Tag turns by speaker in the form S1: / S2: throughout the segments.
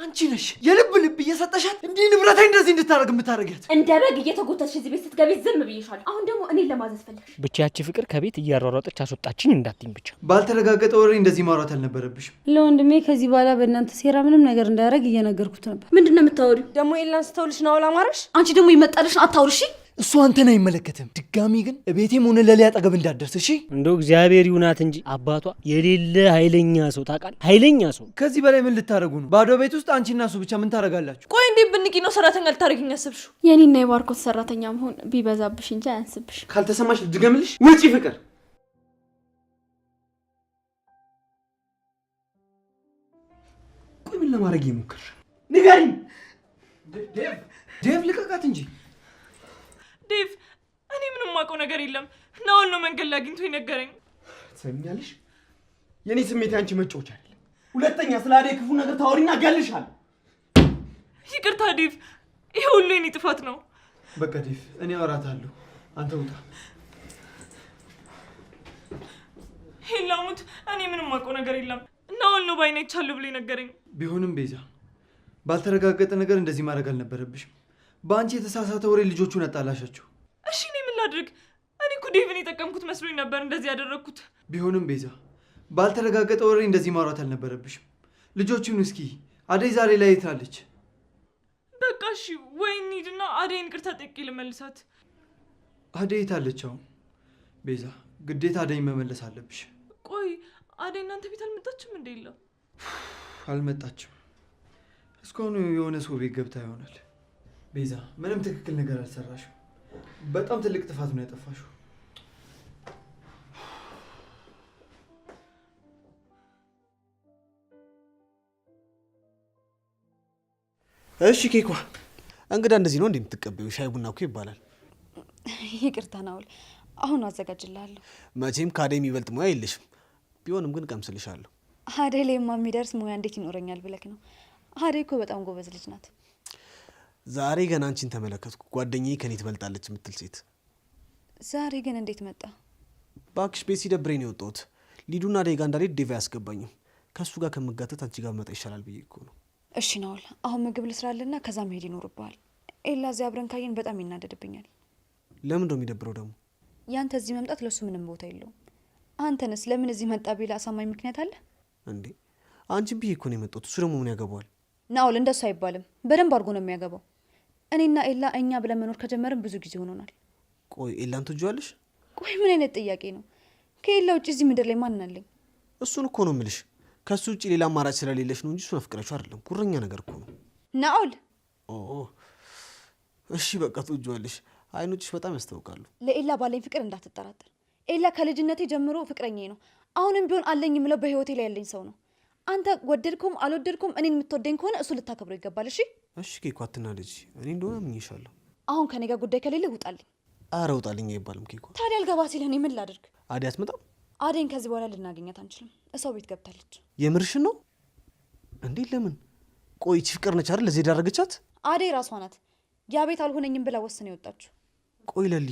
S1: አንቺ ነሽ የልብ እየሰጠሻት እንዲህ ንብረቴን እንደዚህ እንድታረግ የምታረጋት።
S2: እንደ በግ እየተጎተትሽ እዚህ ቤት ስትገቢ ዝም ብዬሻለሁ። አሁን ደግሞ እኔን ለማዘዝ ፈለግሽ።
S3: ብቻ ያቺ ፍቅር ከቤት እያሯሯጠች አስወጣችኝ እንዳትኝ ብቻ።
S1: ባልተረጋገጠ ወሬ እንደዚህ ማውራት አልነበረብሽም።
S4: ለወንድሜ ከዚህ በኋላ በእናንተ ሴራ ምንም ነገር እንዳያደርግ እየነገርኩት ነበር።
S2: ምንድነው የምታወሪው?
S5: ደግሞ ኤላን ስተውልሽ ነው አላማረሽ?
S2: አንቺ ደግሞ ይመጣልሽ አታውርሺ።
S1: እሱ አንተን አይመለከትም። ድጋሚ ግን እቤቴም ሆነ ለሊያ አጠገብ እንዳትደርስ እሺ?
S3: እንደው እግዚአብሔር ይሁናት እንጂ አባቷ የሌለ ኃይለኛ ሰው ታውቃለህ? ኃይለኛ ሰው።
S1: ከዚህ በላይ ምን ልታረጉ ነው? ባዶ ቤት ውስጥ አንቺና እሱ ብቻ ምን ታረጋላችሁ?
S5: ቆይ እንዴ ብንቂ ነው ሰራተኛ ልታረጊኝ ያሰብሽው?
S6: የኔና የባርኮት ሰራተኛ መሆን ቢበዛብሽ እንጂ አያንስብሽ።
S1: ካልተሰማሽ ልድገምልሽ። ውጪ ፍቅር። ቆይ ምን ለማድረግ ይሞክር? ንገሪኝ። ዴቭ ልቀቃት እንጂ።
S5: ዴቭ እኔ ምንም ማውቀው ነገር የለም። ናውል ነው መንገድ ላይ አግኝቶ ይነገረኝ።
S1: ትሰሚኛለሽ? የኔ ስሜት ያንቺ መጫወቻ አይደለም። ሁለተኛ ስለ አዴ ክፉ ነገር ታወሪኛ እገልሻለሁ።
S5: ይቅርታ ዴቭ፣ ይሄ ሁሉ የኔ ጥፋት ነው።
S1: በቃ ዴቭ እኔ አወራታለሁ። አንተ ውጣ።
S5: ሄላሙት እኔ ምንም ማውቀው ነገር የለም። ናውል ነው ባይኔ ይቻለሁ ብሎ ይነገረኝ።
S1: ቢሆንም ቤዛ ባልተረጋገጠ ነገር እንደዚህ ማድረግ አልነበረብሽም። በአንቺ የተሳሳተ ወሬ ልጆቹን አጣላሻቸው።
S5: እሺ እኔ ምን ላድርግ? እኔ እኮ ዴቭን የጠቀምኩት መስሎኝ ነበር እንደዚህ ያደረግኩት።
S1: ቢሆንም ቤዛ ባልተረጋገጠ ወሬ እንደዚህ ማውራት አልነበረብሽም። ልጆቹን እስኪ አደይ ዛሬ ላይ የት አለች?
S5: በቃ እሺ ወይ እንሂድና አደይን ይቅርታ ጠይቄ ልመልሳት።
S1: አደይ የት አለች አሁን? ቤዛ ግዴታ አደይን መመለስ አለብሽ።
S5: ቆይ አደይ እናንተ ቤት አልመጣችም እንዴ? የለም
S1: አልመጣችም። እስካሁን የሆነ ሰው ቤት ገብታ ይሆናል። ቤዛ ምንም ትክክል ነገር አልሰራሽም። በጣም ትልቅ ጥፋት ነው ያጠፋሽው።
S7: እሺ ኬኳ፣ እንግዳ እንደዚህ ነው እንደምትቀበዩ? ሻይ ቡና እኮ ይባላል።
S6: ይቅርታ ናውል፣ አሁን አዘጋጅልሃለሁ።
S7: መቼም ከአደይ የሚበልጥ ሙያ የለሽም። ቢሆንም ግን ቀምስልሻለሁ።
S6: አደይ ላይማ የሚደርስ ሙያ እንዴት ይኖረኛል ብለክ ነው? አደይ እኮ በጣም ጎበዝ ልጅ ናት።
S7: ዛሬ ገና አንቺን ተመለከትኩ። ጓደኛዬ ከኔ ትበልጣለች የምትል ሴት።
S6: ዛሬ ግን እንዴት መጣ?
S7: ባክሽ ቤት ሲደብረኝ ነው የወጣሁት። ሊዱና አደይ ጋር እንዳልሄድ ዴቭ አያስገባኝም። ከእሱ ጋር ከመጋተት አንቺ ጋር መጣ ይሻላል ብዬ እኮ ነው።
S6: እሺ ናውል፣ አሁን ምግብ ልስራልና ከዛ መሄድ ይኖርብሃል። ኤላ እዚህ አብረን ካየን በጣም ይናደድብኛል።
S7: ለምን ነው የሚደብረው ደግሞ?
S6: ያንተ እዚህ መምጣት ለሱ ምንም ቦታ የለውም። አንተንስ ለምን እዚህ መጣ ቢላ አሳማኝ ምክንያት አለ
S7: እንዴ? አንቺን ብዬ እኮ ነው የመጣሁት። እሱ ደግሞ ምን ያገባዋል?
S6: ናውል እንደሱ አይባልም። በደንብ አድርጎ ነው የሚያገባው። እኔና ኤላ እኛ ብለን መኖር ከጀመርን ብዙ ጊዜ ሆኖናል።
S7: ቆይ ኤላን ትወጂዋለሽ?
S6: ቆይ ምን አይነት ጥያቄ ነው? ከኤላ ውጭ እዚህ ምድር ላይ ማን አለኝ?
S7: እሱን እኮ ነው የምልሽ። ከሱ ውጭ ሌላ አማራጭ ስለሌለሽ ነው እንጂ እሱን አፍቅረሽው አይደለም። ጉረኛ ነገር እኮ ነው
S6: ናኦል።
S7: እሺ በቃ ትወጂዋለሽ። አይኖችሽ በጣም ያስታውቃሉ።
S6: ለኤላ ባለኝ ፍቅር እንዳትጠራጠር። ኤላ ከልጅነቴ ጀምሮ ፍቅረኛዬ ነው። አሁንም ቢሆን አለኝ የምለው በህይወቴ ላይ ያለኝ ሰው ነው። አንተ ወደድኩም አልወደድኩም እኔን የምትወደኝ ከሆነ እሱ ልታከብረው ይገባል። እሺ
S7: እሺ ኬኳ አትናደጂ። እኔ እንደሆነ አምኜሻለሁ።
S6: አሁን ከኔ ጋር ጉዳይ ከሌለ ውጣልኝ።
S7: ኧረ ውጣልኝ አይባልም ኬኳ።
S6: ታዲያ አልገባ ሲል እኔ ምን ላድርግ?
S7: አደይ አትመጣም?
S6: አደይን ከዚህ በኋላ ልናገኛት አንችልም። እሰው ቤት ገብታለች።
S7: የምርሽን ነው እንዴ? ለምን? ቆይ ይህች ፍቅር ነች አይደል ለዚህ ዳረገቻት?
S6: አደይ ራሷ ናት ያ ቤት አልሆነኝም ብላ ወስነ የወጣችሁ።
S7: ቆይ ለሊ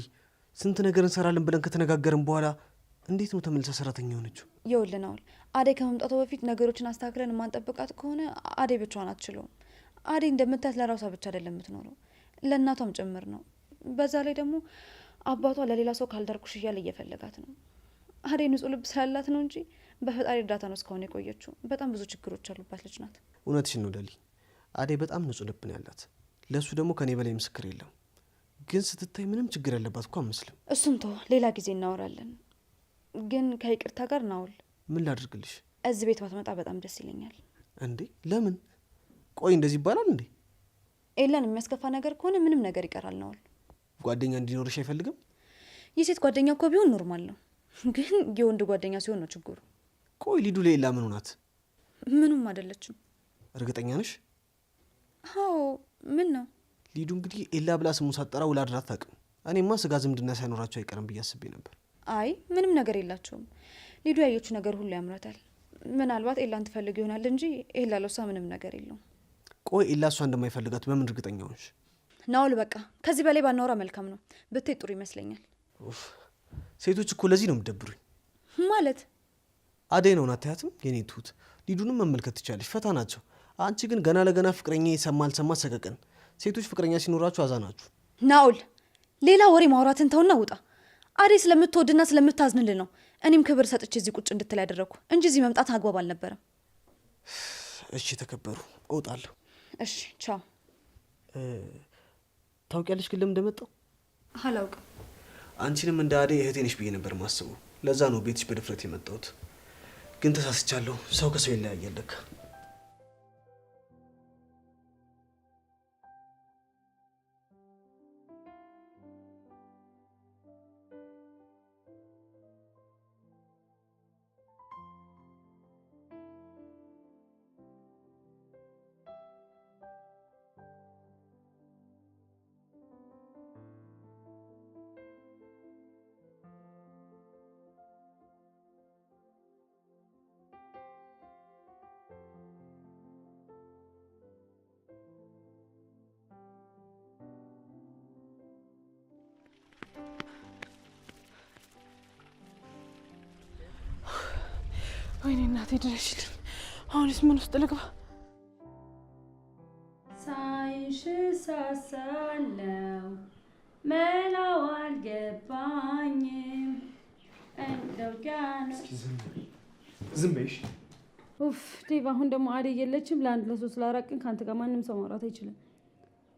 S7: ስንት ነገር እንሰራለን ብለን ከተነጋገርን በኋላ እንዴት ነው ተመልሳ ሰራተኛ ሆነችው?
S6: ይኸውልህ አደይ ከመምጣቷ በፊት ነገሮችን አስተካክለን የማንጠብቃት ከሆነ አደይ ብቻዋን አትችለውም። አደይ እንደምታያት ለራሷ ብቻ አይደለም የምትኖረው፣ ለእናቷም ጭምር ነው። በዛ ላይ ደግሞ አባቷ ለሌላ ሰው ካልዳርኩሽ እያለ እየፈለጋት ነው። አደይ ንጹህ ልብ ስላላት ነው እንጂ በፈጣሪ እርዳታ ነው እስካሁን የቆየችው። በጣም ብዙ ችግሮች ያሉባት ልጅ ናት።
S7: እውነትሽን ነው ለሊ። አደይ በጣም ንጹህ ልብ ነው ያላት። ለእሱ ደግሞ ከኔ በላይ ምስክር የለም። ግን ስትታይ ምንም ችግር ያለባት እኮ አመስልም።
S6: እሱም ተው፣ ሌላ ጊዜ እናወራለን። ግን ከይቅርታ ጋር ናውል፣
S7: ምን ላድርግልሽ?
S6: እዚህ ቤት ባትመጣ በጣም ደስ ይለኛል።
S7: እንዴ ለምን? ቆይ እንደዚህ ይባላል እንዴ?
S6: ኤላን የሚያስከፋ ነገር ከሆነ ምንም ነገር ይቀራል። ናውል
S7: ጓደኛ እንዲኖርሽ አይፈልግም?
S6: የሴት ጓደኛ እኮ ቢሆን ኖርማል ነው፣ ግን የወንድ ጓደኛ ሲሆን ነው ችግሩ።
S7: ቆይ ሊዱ ለኤላ ምን ሆናት?
S6: ምንም አይደለችም።
S7: እርግጠኛ ነሽ?
S6: አዎ። ምን ነው?
S7: ሊዱ እንግዲህ ኤላ ብላ ስሙን ሳጠራ ውላ አድራ አታውቅም። እኔማ ስጋ ዝምድና ሳይኖራቸው አይቀርም ብዬ አስቤ ነበር።
S6: አይ ምንም ነገር የላቸውም። ሊዱ ያየችው ነገር ሁሉ ያምራታል። ምናልባት ኤላን ትፈልግ ይሆናል እንጂ ኤላ ለሷ ምንም ነገር የለውም።
S7: ቆይ ኤላ እሷ እንደማይፈልጋት በምን እርግጠኛ ሆንሽ?
S6: ናውል በቃ ከዚህ በላይ ባናወራ መልካም ነው። ብትይ ጥሩ ይመስለኛል።
S7: ሴቶች እኮ ለዚህ ነው የምትደብሩኝ።
S6: ማለት
S7: አደይ ነው አታያትም? የኔ ትሁት ሊዱንም መመልከት ትቻለሽ። ፈታ ናቸው። አንቺ ግን ገና ለገና ፍቅረኛ የሰማ ሰቀቀን። ሴቶች ፍቅረኛ ሲኖራችሁ አዛናችሁ።
S6: ናኦል ሌላ ወሬ ማውራትን ተውና ውጣ። አዴ ስለምትወድና ስለምታዝንልህ ነው እኔም ክብር ሰጥቼ እዚህ ቁጭ እንድትል ያደረኩ እንጂ እዚህ መምጣት አግባብ አልነበረም።
S7: እሺ ተከበሩ፣ እወጣለሁ።
S6: እሺ ቻው።
S7: ታውቂያለሽ ግን ለምን እንደመጣው?
S6: አላውቅም።
S7: አንቺንም እንደ አዴ እህቴ ነሽ ብዬ ነበር ማስበው። ለዛ ነው ቤትሽ በድፍረት የመጣሁት። ግን ተሳስቻለሁ። ሰው ከሰው ይለያያል ለካ።
S5: ወይኔ እናቴ ድረሽልኝ። አሁንስ ምን ውስጥ ልግባ?
S4: ሳይሽ ሳሳለው መላው አልገባኝም። እንደው ጋር
S1: ዝም በይሽ።
S4: ኡፍ ዴቭ፣ አሁን ደግሞ አደይ የለችም። ለአንድ ለሶስት ላራቅን ከአንተ ጋር ማንም ሰው ማውራት አይችልም።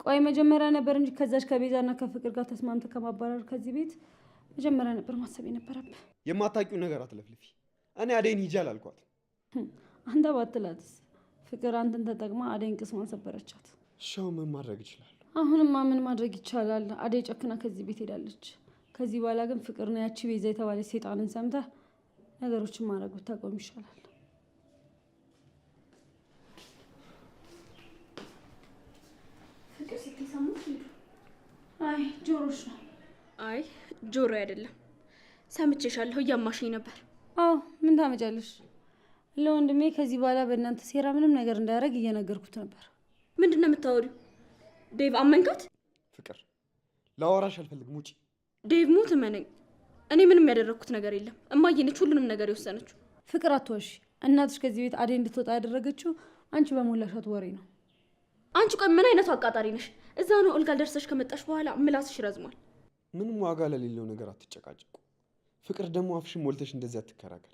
S4: ቆይ መጀመሪያ ነበር እንጂ ከዛች ከቤዛና ከፍቅር ጋር ተስማምተ ከማባረር ከዚህ ቤት መጀመሪያ ነበር ማሰብ የነበረብህ።
S8: የማታውቂው ነገር አትለፍልፊ። እኔ አደይን ሂጂ አላልኳት።
S4: አንተ ባትላትስ? ፍቅር አንተን ተጠቅማ አደይን ቅስሟን ሰበረቻት።
S8: ሻው ምን ማድረግ ይችላል?
S4: አሁንማ ምን ማድረግ ይቻላል? አደይ ጨክና ከዚህ ቤት ሄዳለች። ከዚህ በኋላ ግን ፍቅር ነው ያቺ ቤዛ የተባለች ሴጣንን ሰምተህ ነገሮችን ማድረግ ብታቆም ይሻላል።
S2: ፍቅር ስትሰሙት
S4: አይ ጆሮሽ ነው።
S2: አይ ጆሮ አይደለም፣ ሰምቼሻለሁ። እያማሽኝ ነበር።
S4: አዎ ምን ታመጫለሽ? ለወንድሜ ከዚህ በኋላ በእናንተ ሴራ ምንም ነገር እንዳያደርግ እየነገርኩት ነበር።
S2: ምንድን ነው የምታወሪው? ዴቭ አመንካት?
S8: ፍቅር ላወራሽ አልፈልግም፣ ውጪ።
S2: ዴቭ ሙት እመነኝ፣ እኔ ምንም ያደረግኩት ነገር የለም። እማዬ ነች ሁሉንም ነገር የወሰነችው።
S4: ፍቅር አትዋሺ። እናትሽ ከዚህ ቤት አደይ እንድትወጣ ያደረገችው አንቺ በሞላሻት ወሬ ነው።
S2: አንቺ ቆይ ምን አይነቱ አቃጣሪ ነሽ? እዛ ነው እልጋ ደርሰሽ ከመጣሽ በኋላ ምላስሽ ረዝሟል።
S8: ምንም ዋጋ ለሌለው ነገር አትጨቃጨቁ። ፍቅር ደግሞ አፍሽን ሞልተሽ እንደዚህ አትከራከሪ።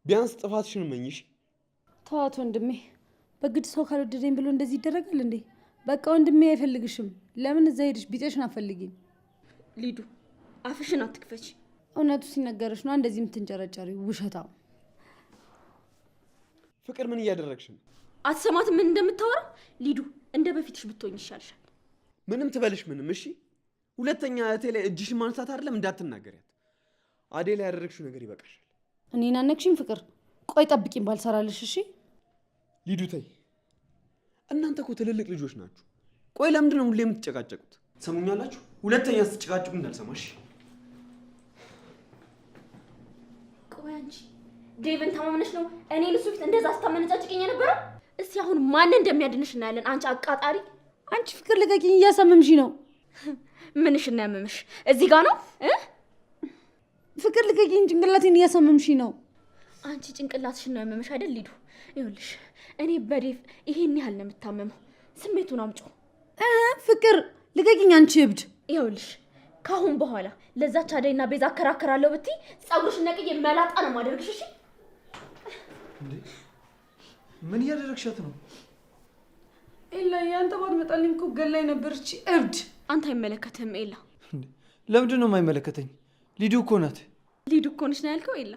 S8: ቢያንስ ጥፋትሽን መኝሽ።
S4: ተዋት ወንድሜ። በግድ ሰው ካልወደደኝ ብሎ እንደዚህ ይደረጋል እንዴ? በቃ ወንድሜ አይፈልግሽም። ለምን እዛ ሄድሽ ቢጤሽን አፈልጊኝ።
S2: ሊዱ አፍሽን አትክፈች።
S4: እውነቱ ሲነገርሽ ነው እንደዚህ የምትንጨረጨሪ ውሸታም።
S8: ፍቅር ምን እያደረግሽ ነው?
S2: አትሰማትም ምን እንደምታወራ? ሊዱ እንደ በፊትሽ ብትሆኝ ይሻልሻል።
S8: ምንም ትበልሽ ምንም። እሺ ሁለተኛ እህቴ ላይ እጅሽን ማንሳት አይደለም እንዳትናገሪያት። አዴ ላይ ያደረግሽው ነገር ይበቃሻል።
S4: እኔን አነክሽኝ ፍቅር። ቆይ ጠብቂኝ ባልሰራልሽ። እሺ
S8: ሊዱ ተይ። እናንተ እኮ ትልልቅ ልጆች ናችሁ። ቆይ ለምንድን ነው ሁሌ የምትጨቃጨቁት? ሰሙኛላችሁ? ሁለተኛ ስትጨቃጨቁ እንዳልሰማሽ።
S2: ቆይ አንቺ ዴቭን ተማምነሽ ነው እኔን እሱ ፊት እንደዛ ስታመነጫጭቅኝ የነበረው? እስቲ አሁን ማን እንደሚያድንሽ እናያለን። አንቺ አቃጣሪ።
S4: አንቺ ፍቅር ልቀቂኝ፣ እያሳመምሽ ነው።
S2: ምንሽ እና ያመመሽ እዚህ ጋር ነው?
S4: ፍቅር ልቀቂኝ፣ ጭንቅላቴን እያሳመምሽ ነው።
S2: አንቺ ጭንቅላትሽን ነው ያመመሽ አይደል ሊዱ? ይኸውልሽ እኔ በዴቭ ይሄን ያህል ነው የምታመመው። ስሜቱን አምጪ።
S4: ፍቅር ልቀቂኝ አንቺ እብድ።
S2: ይኸውልሽ ካሁን በኋላ ለዛች አደይና ቤዛ አከራከራለሁ ብትይ ጸጉርሽን ነቅዬ መላጣ ነው ማደርግሽ። እሺ
S1: እንዴ ምን እያደረግሻት ነው?
S4: ኤላ ያንተ ባትመጣልኝ እኮ ገላኝ ነበር እቺ እብድ።
S2: አንተ አይመለከትህም ኤላ።
S1: ለምንድን ነው የማይመለከተኝ? ሊዱ እኮ ናት።
S2: ሊዱ እኮ ነች ነው ያልከው ኤላ?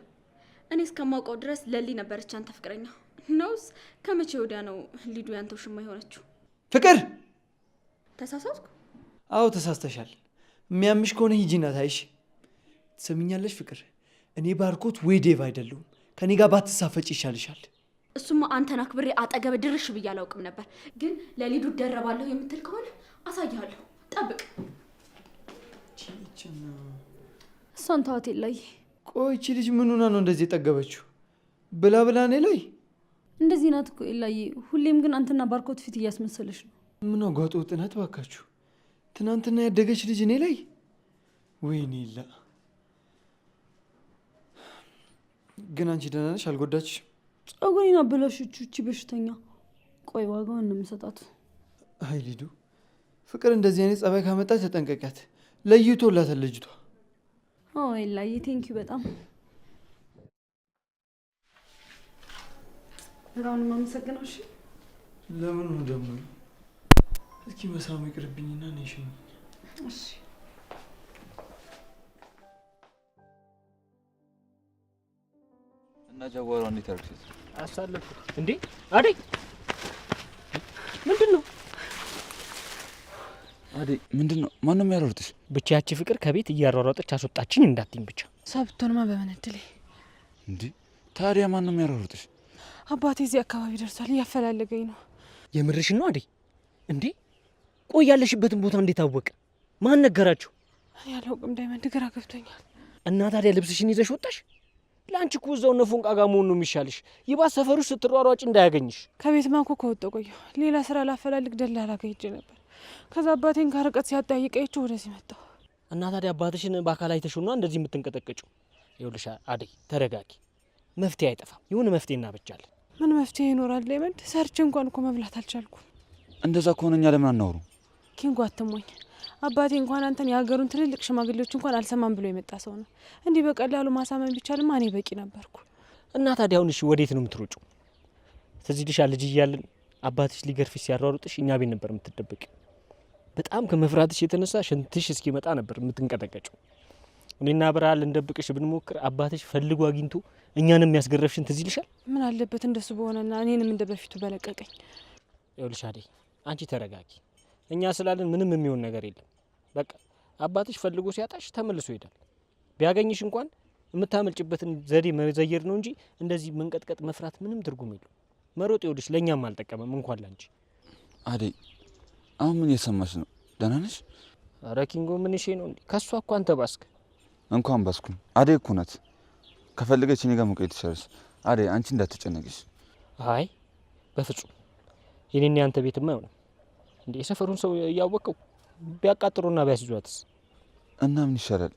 S2: እኔ እስከማውቀው ድረስ ለሊ ነበረች አንተ ፍቅረኛ ነውስ? ከመቼ ወዲያ ነው ሊዱ ያንተው ሽማ የሆነችው?
S1: ፍቅር
S2: ተሳሳትኩ?
S1: አዎ ተሳስተሻል። የሚያምሽ ከሆነ ሂጂና ታይሽ። ትሰሚኛለሽ ፍቅር፣ እኔ ባርኮት ወይ ዴቭ አይደለሁም። ከኔ ጋር ባትሳፈጭ ይሻልሻል።
S2: እሱማ አንተን አክብሬ አጠገብ ድርሽ ብዬ አላውቅም ነበር። ግን ለሊዱ ደረባለሁ የምትል ከሆነ አሳይሃለሁ። ጠብቅ።
S4: እሷን ተዋት ኤላዬ።
S1: ቆይ እቺ ልጅ ምን ሆና ነው እንደዚህ የጠገበችው? ብላ ብላ እኔ ላይ
S4: እንደዚህ ናት እኮ ኤላዬ። ሁሌም ግን አንተና ባርኮት ፊት እያስመሰለች ነው።
S1: ምን አጓጦ ጥናት ባካችሁ። ትናንትና ያደገች ልጅ እኔ ላይ። ወይኔ ላ ግን አንቺ ደህና ነሽ? አልጎዳችሽም?
S4: ጸጉሬን አበላሸችው እቺ በሽተኛ። ቆይ ዋጋውን ነው የምሰጣት።
S1: አይ ሊዱ፣ ፍቅር እንደዚህ አይነት ጸባይ ካመጣች ተጠንቀቂያት። ለይቶላታል ልጅቷ።
S4: ኤላዬ ቴንኪው በጣም በጣም ነው የማመሰግነው። እሺ
S1: ለምን ነው ደግሞ? እስኪ መሳሙ ይቅርብኝና ነው እሺ።
S4: እሺ
S9: እና ጃጓሯ እንዴት አርክስ
S3: አሳለፍኩት እንዴ? አደይ ምንድነው?
S9: አደይ ምንድነው? ማንም ያሯሩጥሽ?
S3: ብቻ ያቺ ፍቅር ከቤት እያሯሯጠች አስወጣችኝ እንዳትኝ ብቻ።
S10: ሰብቶንማ በምን እድሌ
S9: እንዴ? ታዲያ ማንም ያሯሩጥሽ?
S10: አባቴ እዚህ አካባቢ ደርሷል፣ እያፈላለገኝ ነው።
S3: የምርሽን ነው አደይ? እንዴ ቆይ ያለሽበትን ቦታ እንዴት አወቀ? ማን ነገራችሁ?
S10: እኔ አላውቅም ዳይመንድ፣ ግራ ገብቶኛል።
S3: እና ታዲያ ልብስሽን ይዘሽ ወጣሽ? ለአንቺ እኮ እዛው ነፎንቃ ጋር መሆን ነው የሚሻልሽ። ይባስ ሰፈሩ ስትሯሯጭ እንዳያገኝሽ።
S10: ከቤት ማንኮ ከወጣሁ ቆየሁ። ሌላ ስራ ላፈላልግ ደላላ ጋር ሄጄ ነበር። ከዛ አባቴን ከርቀት ሲያጠያይቀይቸው ወደዚህ መጣሁ።
S3: እና ታዲያ አባትሽን በአካል አይተሽውና እንደዚህ የምትንቀጠቀጭው? ይኸውልሽ አደይ ተረጋጊ። መፍትሄ አይጠፋም። የሆነ መፍትሄ እናበጃለን።
S10: ምን መፍትሄ ይኖራል ዳይመንድ? ሰርቼ እንኳን እኮ መብላት አልቻልኩም።
S9: እንደዛ ከሆነ እኛ ለምን አናወሩ?
S10: ኪንጎ አትሞኝ። አባቴ እንኳን አንተን የሀገሩን ትልልቅ ሽማግሌዎች እንኳን አልሰማም ብሎ የመጣ ሰው ነው። እንዲህ በቀላሉ ማሳመን ቢቻልማ እኔ በቂ ነበርኩ።
S3: እና ታዲያ አሁን እሺ ወዴት ነው የምትሮጩ? ትዝ ይልሻል ልጅ እያለን አባትሽ ሊገርፍሽ ሲያሯሩጥሽ እኛ ቤት ነበር የምትደበቂ። በጣም ከመፍራትሽ የተነሳ ሽንትሽ እስኪመጣ ነበር የምትንቀጠቀጭው። እኔና ብርሃን ልንደብቅሽ ብንሞክር አባትሽ ፈልጎ አግኝቶ እኛንም የሚያስገረፍሽን ትዝ ይልሻል?
S10: ምን አለበት እንደሱ በሆነና እኔንም እንደ በፊቱ በለቀቀኝ።
S3: ይኸውልሽ አደይ አንቺ ተረጋጊ። እኛ ስላለን ምንም የሚሆን ነገር የለም። በቃ አባትሽ ፈልጎ ሲያጣሽ ተመልሶ ይሄዳል። ቢያገኝሽ እንኳን የምታመልጭበትን ዘዴ መዘየር ነው እንጂ እንደዚህ መንቀጥቀጥ መፍራት ምንም ትርጉም የለው። መሮጥ ይኸውልሽ ለእኛም አልጠቀመም እንኳን ላንቺ።
S9: አደይ አሁን ምን እየሰማሽ ነው? ደህና ነሽ?
S3: ኧረ ኪንጎ ምን እሺ ነው እንዴ? ከሷ እኮ አንተ ባስክ።
S9: እንኳን ባስኩኝ። አደይ እኮ ናት። ከፈለገች እኔ ጋር መቆየት ትችላለች። አደይ አንቺ እንዳትጨነቂሽ።
S3: አይ በፍጹም የኔና ያንተ ቤትማ አይሆንም እንዴ። የሰፈሩን ሰው እያወቀው ቢያቃጥሩና ቢያስይዟትስ?
S9: እና ምን ይሻላል?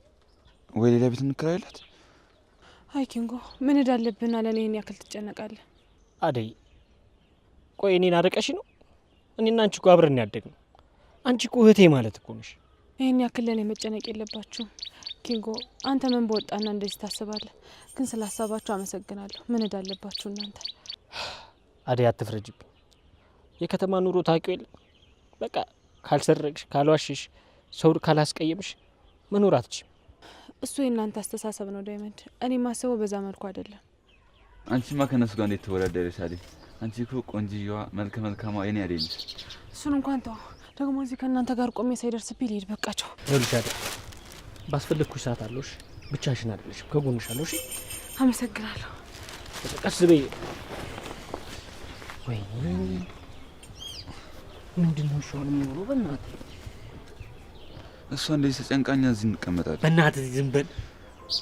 S9: ወይ ሌላ ቤት እንከራይላት?
S10: አይ ኪንጎ ምን እዳለብህና ለእኔ ይህን ያክል ትጨነቃለህ?
S3: አደይ ቆይ እኔን አርቀሽ ነው? እኔና አንቺ እኮ አብረን ያደግነው። አንቺ እኮ እህቴ ማለት እኮ ነሽ።
S10: ይህን ያክል ለእኔ መጨነቅ የለባችሁም ኪንጎ። አንተ ምን በወጣና እንደዚህ ታስባለህ? ግን ስላሳባችሁ አመሰግናለሁ። ምን እዳለባችሁ እናንተ?
S3: አደይ አትፍረጅብኝ። የከተማ ኑሮ ታውቂው የለ። በቃ ካልሰረቅሽ፣ ካልዋሽሽ፣ ሰው ካላስቀየምሽ መኖር አትችይም።
S10: እሱ የእናንተ አስተሳሰብ ነው ዳይመንድ። እኔ ማስበው በዛ መልኩ አይደለም።
S9: አንቺማ ከነሱ ጋር እንዴት ትወዳደረሽ አደይ? አንቺ እኮ ቆንጅዬዋ መልከ መልካሟ የኔ አደይ ነሽ።
S10: እሱን እንኳን ተው። ደግሞ እዚህ ከእናንተ ጋር ቆሜ ሳይደርስብኝ ልሄድ። በቃቸው።
S3: ይኸውልሽ አደይ ባስፈለግኩሽ ሰዓት አለሽ። ብቻሽን አይደለሽም፣ ከጎንሽ አለሽ።
S10: አመሰግናለሁ።
S3: ቀስ በይ። ወይ ምንድነው ሻውን የሚሆነው? በእናትህ
S9: እሷ እንደዚህ ተጨንቃኛ እዚህ እንቀመጣለን።
S3: በእናትህ ዝም በል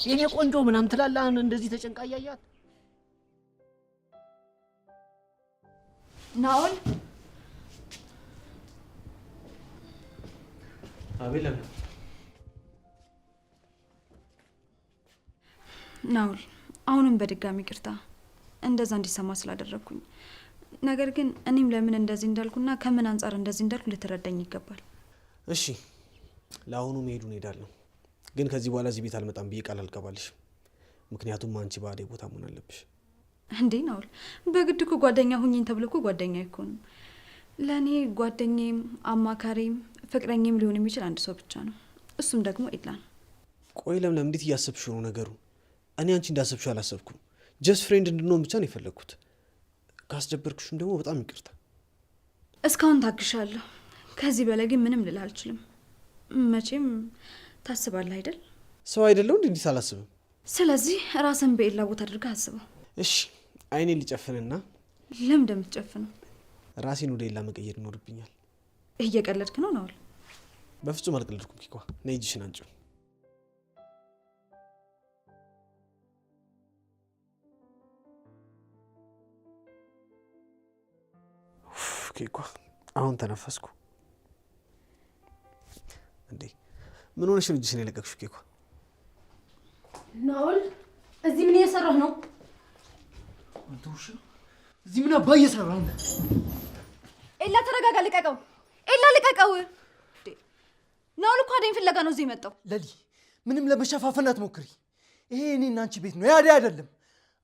S3: የኔ ቆንጆ ምናምን ትላለህ። እንደዚህ ተጨንቃ እያያት
S6: ናኦል።
S1: አቤል
S6: ናኦል፣ አሁንም በድጋሚ ይቅርታ እንደዛ እንዲሰማ ስላደረግኩኝ። ነገር ግን እኔም ለምን እንደዚህ እንዳልኩና ከምን አንጻር እንደዚህ እንዳልኩ ልትረዳኝ ይገባል።
S7: እሺ ለአሁኑ መሄዱን ሄዳለሁ፣ ግን ከዚህ በኋላ እዚህ ቤት አልመጣም ብዬ ቃል አልገባልሽ። ምክንያቱም አንቺ በአደይ ቦታ መሆን አለብሽ።
S6: እንዴ ናኦል፣ በግድ እኮ ጓደኛ ሁኝኝ ተብሎ እኮ ጓደኛ አይኮንም። ለእኔ ጓደኛዬም አማካሪም ፍቅረኛም ሊሆን የሚችል አንድ ሰው ብቻ ነው፣ እሱም ደግሞ ኤላን።
S7: ቆይ ለምለም እንዴት እያሰብሽ ነው ነገሩ? እኔ አንቺ እንዳሰብሽው አላሰብኩም። ጀስት ፍሬንድ እንድንሆን ብቻ ነው የፈለግኩት። ካስደበርኩሽም ደግሞ በጣም ይቅርታ።
S6: እስካሁን ታግሻለሁ። ከዚህ በላይ ግን ምንም ልል አልችልም። መቼም ታስባለህ አይደል?
S7: ሰው አይደለሁ እንዴ እንዲህ አላስብም።
S6: ስለዚህ ራስን በኤላ ቦታ አድርገህ አስበው።
S7: እሺ አይኔን ሊጨፍንና
S6: ለምን እንደምትጨፍነው?
S7: ራሴን ወደ ኤላ መቀየር ይኖርብኛል።
S6: እየቀለድክ ነው ናኦል?
S7: በፍጹም አልቀለድኩም። ኪኳ ነይ እጅሽን አንጪው። ኬኳ አሁን ተነፈስኩ። እንዴ ምን ሆነሽ ነው እጅሽን የለቀቅሽው? ኬኳ
S2: ናኦል እዚህ ምን እየሰራህ ነው?
S1: አንተ ውሻ፣ እዚህ ምን አባ እየሰራህ ነው?
S6: ኤላ ተረጋጋ፣ ልቀቀው። ኤላ ልቀቀው። ናኦል እኮ አደይን ፍለጋ ነው እዚህ የመጣው።
S1: ለሊ ምንም ለመሸፋፈን አትሞክሪ። ይሄ እኔና አንቺ ቤት ነው፣ የአደይ አይደለም።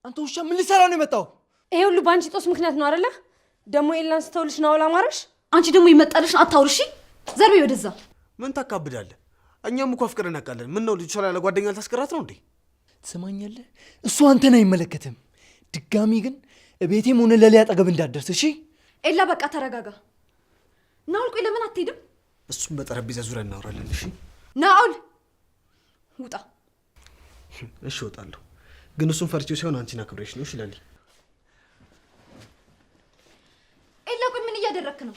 S1: አንተ ውሻ ምን ሊሰራ ነው የመጣው?
S4: ይሄ ሁሉ በአንቺ ጦስ ምክንያት ነው አይደለ? ደግሞ ኤላን ስተውልሽ ናኦል አማረሽ።
S6: አንቺ ደግሞ ይመጣልሽ አታውርሺ። ዘርቤ ወደዛ።
S7: ምን ታካብዳለህ? እኛም እኮ አፍቅረን እናውቃለን። ምን ነው ልጅ ላይ ለጓደኛ ልታስቀራት ነው እንዴ?
S1: ትሰማኛለህ? እሱ አንተን አይመለከትም። ድጋሚ ግን እቤቴም ሆነ ለሊ አጠገብ እንዳትደርስ እሺ?
S6: ኤላ በቃ ተረጋጋ። ናኦል ቆይ ለምን አትሄድም?
S7: እሱም በጠረጴዛ ዙሪያ እናወራለን። እሺ
S6: ናኦል ውጣ።
S7: እሺ እወጣለሁ፣ ግን እሱን ፈርቼው ሳይሆን አንቺን አክብሬሽ ነው። እሺ ለሊ።
S6: ኤላ ቆይ ምን እያደረክ ነው?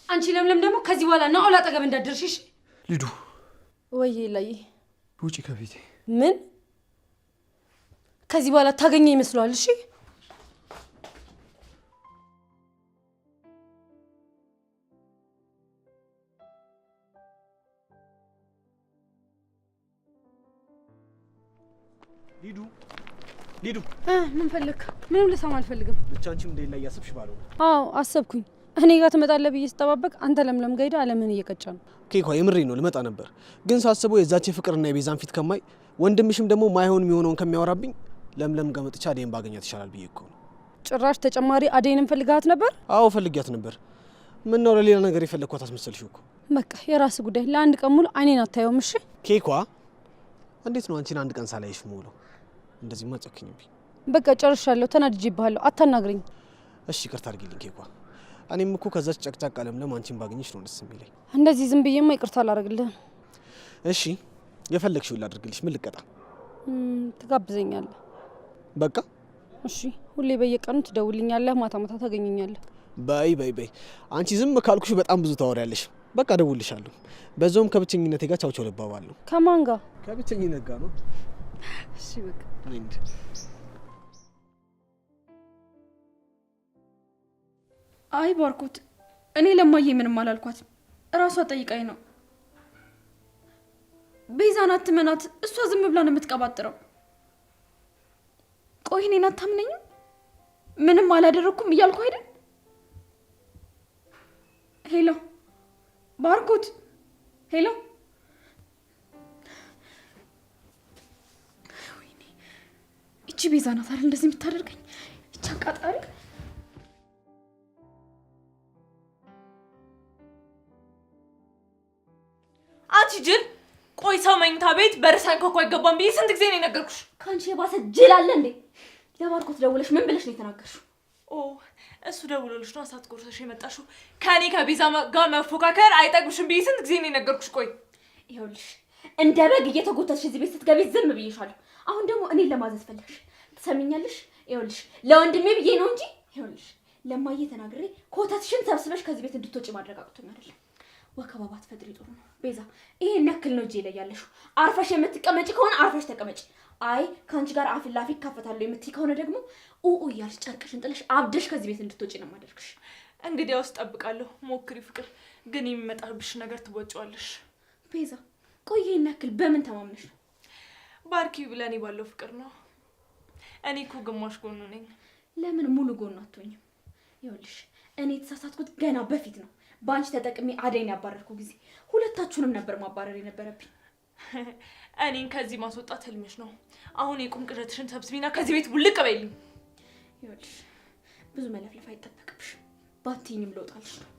S4: አንቺ ለምለም ደግሞ ከዚህ በኋላ ናኦል አጠገብ እንዳትደርሽ እሺ?
S1: ልዱ
S4: ወይ ኤላዬ
S1: ውጪ ከቤቴ።
S4: ምን ከዚህ በኋላ ታገኘ ይመስለዋል? እሺ
S7: ሊዱ ሊዱ፣
S4: ምን ፈልግ? ምንም ልሰማ አልፈልግም።
S7: ብቻ አንቺም እንደሌላ እያሰብሽ ባለው።
S4: አዎ አሰብኩኝ። እኔ ጋር ትመጣለህ ብዬ ስጠባበቅ አንተ ለምለም ጋር ሄደህ አለምን እየቀጫ ነው።
S7: ኬኳ የምሬ ነው፣ ልመጣ ነበር ግን ሳስበው የዛች ፍቅርና የቤዛን ፊት ከማይ ወንድምሽም ደግሞ ማይሆን የሚሆነውን ከሚያወራብኝ ለምለም ጋር መጥቻ አደይን ባገኛት ይሻላል ብዬ እኮ ነው።
S4: ጭራሽ ተጨማሪ አደይንም ፈልጋት ነበር?
S7: አዎ ፈልጊያት ነበር። ምን ነው ለሌላ ነገር የፈለግኳት አስመሰልሽው እኮ።
S4: በቃ የራስ ጉዳይ። ለአንድ ቀን ሙሉ አይኔን አታየውም? እሺ
S7: ኬኳ፣ እንዴት ነው አንቺን አንድ ቀን ሳላይሽ ሙለው? እንደዚህ ማጨክኝብኝ።
S4: በቃ ጨርሻለሁ። ተናድጄብሃለሁ። አታናግረኝ።
S7: እሺ ይቅርታ አድርጊልኝ ኬኳ። እኔም እኮ ከዛች ጨቅጫቃ ለምለም አንቺን ባገኘሽ ነው ደስ የሚለኝ።
S4: እንደዚህ ዝም ብዬማ ይቅርታ አላደርግልህም።
S7: እሺ የፈለግሽውን ላድርግልሽ። ምን ልቀጣ?
S4: ትጋብዘኛለህ?
S7: በቃ
S4: እሺ። ሁሌ በየቀኑ ትደውልኛለህ፣ ማታ ማታ ታገኘኛለህ።
S7: በይ በይ በይ። አንቺ ዝም ካልኩሽ በጣም ብዙ ታወሪያለሽ። በቃ እደውልልሻለሁ። በዛውም ከብቸኝነቴ ጋር ቻው ቻው ልባባለሁ።
S4: ከማን ጋር?
S7: ከብቸኝነት ጋር ነው።
S4: እሺ በቃ
S2: አይ ባርኮት፣ እኔ ለማዬ ምንም አላልኳት። እራሷ ጠይቃኝ ነው። ቤዛን አትመናት፣ እሷ ዝም ብላ ነው የምትቀባጥረው። ቆይ እኔን አታምነኝም? ምንም አላደረኩም እያልኩ አይደል? ሄሎ ባርኮት፣ ሄሎ። ወይኔ እቺ ቤዛ ናት አይደል እንደዚህ የምታደርገኝ? እቺ አቃጣሪ።
S5: አንቺ ጅል! ቆይ ሰው መኝታ ቤት በርሳን ኮኮ አይገባም ብዬ ስንት ጊዜ ነው የነገርኩሽ?
S2: ከአንቺ የባሰ ጅል አለ እንዴ? ለባርኮት ደውለሽ ምን ብለሽ ነው የተናገርሽው?
S5: ኦ እሱ ደውሎልሽ ነው እሳት ጎርሰሽ የመጣሽው? ከኔ ከቤዛ ጋር መፎካከር አይጠቅምሽም ብዬ ስንት ጊዜ ነው የነገርኩሽ? ቆይ
S2: ይኸውልሽ እንደ በግ እየተጎተትሽ እዚህ ቤት ስትገቢ ዝም ብዬሻለሁ። አሁን ደግሞ እኔን ለማዘዝ ፈለግሽ። ትሰሚኛለሽ? ይኸውልሽ ለወንድሜ ብዬ ነው እንጂ ይኸውልሽ ለማዬ ተናግሬ ኮተትሽን ሰብስበሽ ከዚህ ቤት እንድትወጪ ማድረግ አቅቶኝ አይደለም። ወከባ ባትፈጥሪ ጥሩ ነው። ቤዛ ይሄን ያክል ነው እጄ ላይ ያለሽው። አርፈሽ የምትቀመጪ ከሆነ አርፈሽ ተቀመጪ። አይ ከአንቺ ጋር አፍ ላፊ ካፈታለሁ የምትይ ከሆነ ደግሞ ኡኡ እያልሽ ጨርቅሽን ጥለሽ አብደሽ ከዚህ ቤት እንድትወጪ ነው የማደርግሽ።
S5: እንግዲያውስ እጠብቃለሁ። ሞክሪ ፍቅር፣ ግን የሚመጣብሽ ነገር ትወጪዋለሽ።
S2: ቤዛ ቆይ ይሄን ያክል በምን ተማምነሽ ነው?
S5: ባርኪ ብለኔ ባለው ፍቅር ነው። እኔ እኮ ግማሽ ጎኑ ነኝ።
S2: ለምን ሙሉ ጎኑ አትሆኝም? ይኸውልሽ እኔ የተሳሳትኩት ገና በፊት ነው። በአንቺ ተጠቅሜ አደይን ያባረርኩ ጊዜ ሁለታችሁንም ነበር ማባረር የነበረብኝ።
S5: እኔን ከዚህ ማስወጣት ህልምሽ ነው። አሁን የቁም ቅዠትሽን ሰብስቢና ከዚህ ቤት ውልቅ በይልኝ።
S2: ይኸውልሽ ብዙ መለፍለፍ አይጠበቅብሽም። ባትይኝም ልወጣልሽ ነው።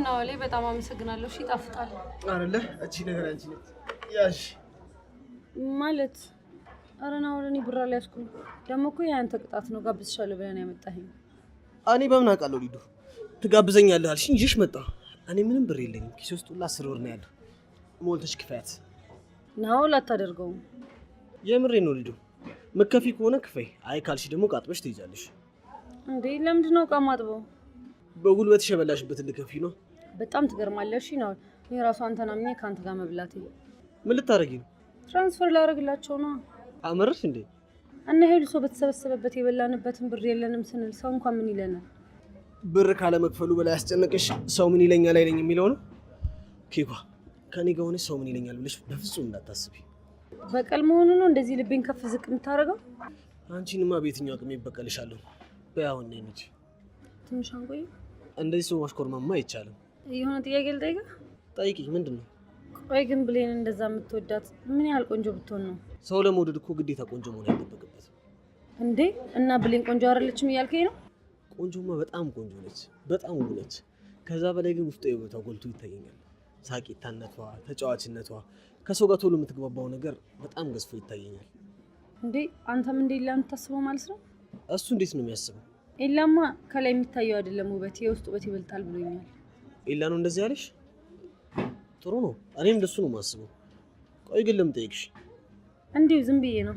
S4: ናኦል በጣም አመሰግናለሁ። እሺ ይጣፍጣል
S7: አይደለ? እቺ ነገር አንቺ ነች ያሽ
S4: ማለት። ኧረ ናኦል እኔ ብር አልያዝኩም። ደግሞ እኮ ያንተ ቅጣት ነው። ጋብዝሻለሁ ብለን ያመጣኸኝ።
S7: እኔ በምን አውቃለሁ? ሊዱ ትጋብዘኛለህ አልሽኝ ይዤሽ መጣሁ። እኔ ምንም ብር የለኝም። ኪሴ ውስጥ ሁላ 10 ብር ነው ያለው። ሞልተሽ ክፈያት።
S4: ናኦል አታደርገውም።
S7: የምሬ ነው ሊዱ። መከፊ ከሆነ ክፈይ፣ አይ ካልሽ ደግሞ ቃጥበሽ ትይዛለሽ።
S4: እንዴ ለምንድን ነው ዕቃ ማጥበው?
S7: በጉልበትሽ የበላሽበትን ልከፊ ነው።
S4: በጣም ትገርማለሽ። እሺ ናኦል እኔ ራሱ አንተን አምኜ ከአንተ ጋር መብላቴ።
S7: ምን ልታረጊ ነው?
S4: ትራንስፈር ላደርግላቸው ነው።
S7: አመረሽ እንዴ?
S4: እና ሄሉ ሰው በተሰበሰበበት የበላንበትን ብር የለንም ስንል ሰው እንኳን ምን ይለናል?
S7: ብር ካለ መክፈሉ በላይ ያስጨነቅሽ ሰው ምን ይለኛል አይለኝ የሚለው ነው። ኬኳ ከኔ ጋር ሆነሽ ሰው ምን ይለኛል ብለሽ በፍጹም እንዳታስቢ።
S4: በቀል መሆኑ ነው እንደዚህ ልቤን ከፍ ዝቅ የምታደርገው?
S7: አንቺንማ በየትኛው አቅሜ ይበቀልሻለሁ? በያውን ነኝ እንጂ
S4: ትንሽ አንቆይ።
S7: እንደዚህ ሰው ማሽኮርማማ አይቻልም።
S4: የሆነ ጥያቄ ልጠይቅህ?
S7: ጠይቂ። ምንድን ነው?
S4: ቆይ ግን ብሌን እንደዛ የምትወዳት ምን ያህል ቆንጆ ብትሆን ነው?
S7: ሰው ለመውደድ እኮ ግዴታ ቆንጆ መሆን አይጠበቅበትም
S4: እንዴ። እና ብሌን ቆንጆ አይደለችም እያልከኝ ነው?
S7: ቆንጆማ በጣም ቆንጆ ነች፣ በጣም ውብ ነች። ከዛ በላይ ግን ውስጥ የውበቷ ጎልቶ ይታየኛል። ሳቂታነቷ፣ ተጫዋችነቷ፣ ከሰው ጋር ቶሎ የምትግባባው ነገር በጣም ገዝፎ ይታየኛል።
S4: እንዴ አንተም እንደ ኤላ የምታስበው ማለት ነው?
S7: እሱ እንዴት ነው የሚያስበው?
S4: ኤላማ ከላይ የሚታየው አይደለም ውበት፣ የውስጥ ውበት ይበልጣል ብሎኛል።
S7: ኤላ ነው እንደዚህ ያለሽ? ጥሩ ነው። እኔም እንደሱ ነው የማስበው። ቆይ ግን ለምን ጠይቅሽ?
S4: እንዲሁ ዝም ብዬ ነው።